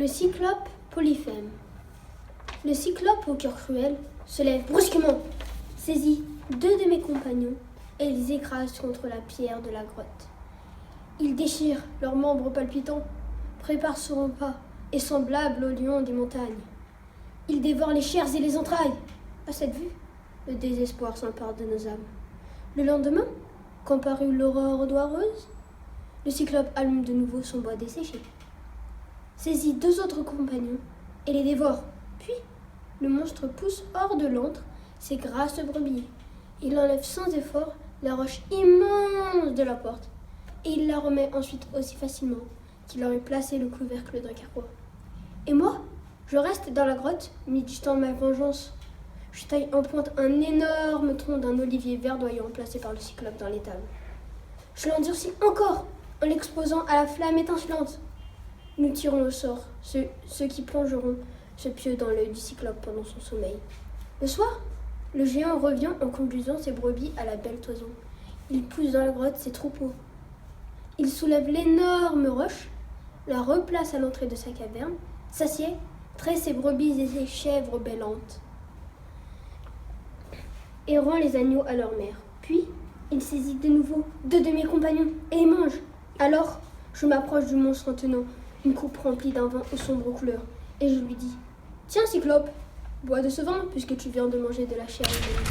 Le cyclope Polyphème. Le cyclope au cœur cruel se lève brusquement, saisit deux de mes compagnons et les écrase contre la pierre de la grotte. Il déchire leurs membres palpitants, prépare son repas et semblable au lion des montagnes. Il dévore les chairs et les entrailles. À cette vue, le désespoir s'empare de nos âmes. Le lendemain, quand parut l'aurore douareuse, le cyclope allume de nouveau son bois desséché, saisit deux autres compagnons et les dévore. Puis, le monstre pousse hors de l'antre ses grasses brebis. Il enlève sans effort la roche immense de la porte et il la remet ensuite aussi facilement qu'il aurait placé le couvercle d'un carquois. Et moi, je reste dans la grotte, méditant ma vengeance. Je taille en pointe un énorme tronc d'un olivier verdoyant placé par le cyclope dans l'étable. Je l'endurcis encore en l'exposant à la flamme étincelante. Nous tirons au sort ceux qui plongeront ce pieu dans l'œil du cyclope pendant son sommeil. Le soir, le géant revient en conduisant ses brebis à la belle toison. Il pousse dans la grotte ses troupeaux. Il soulève l'énorme roche, la replace à l'entrée de sa caverne, s'assied, traite ses brebis et ses chèvres bêlantes et rend les agneaux à leur mère. Puis, il saisit de nouveau deux de mes compagnons et les mange. Alors, je m'approche du monstre en tenant une coupe remplie d'un vin aux sombres couleurs et je lui dis « Tiens, Cyclope, bois de ce vin puisque tu viens de manger de la chair humaine. »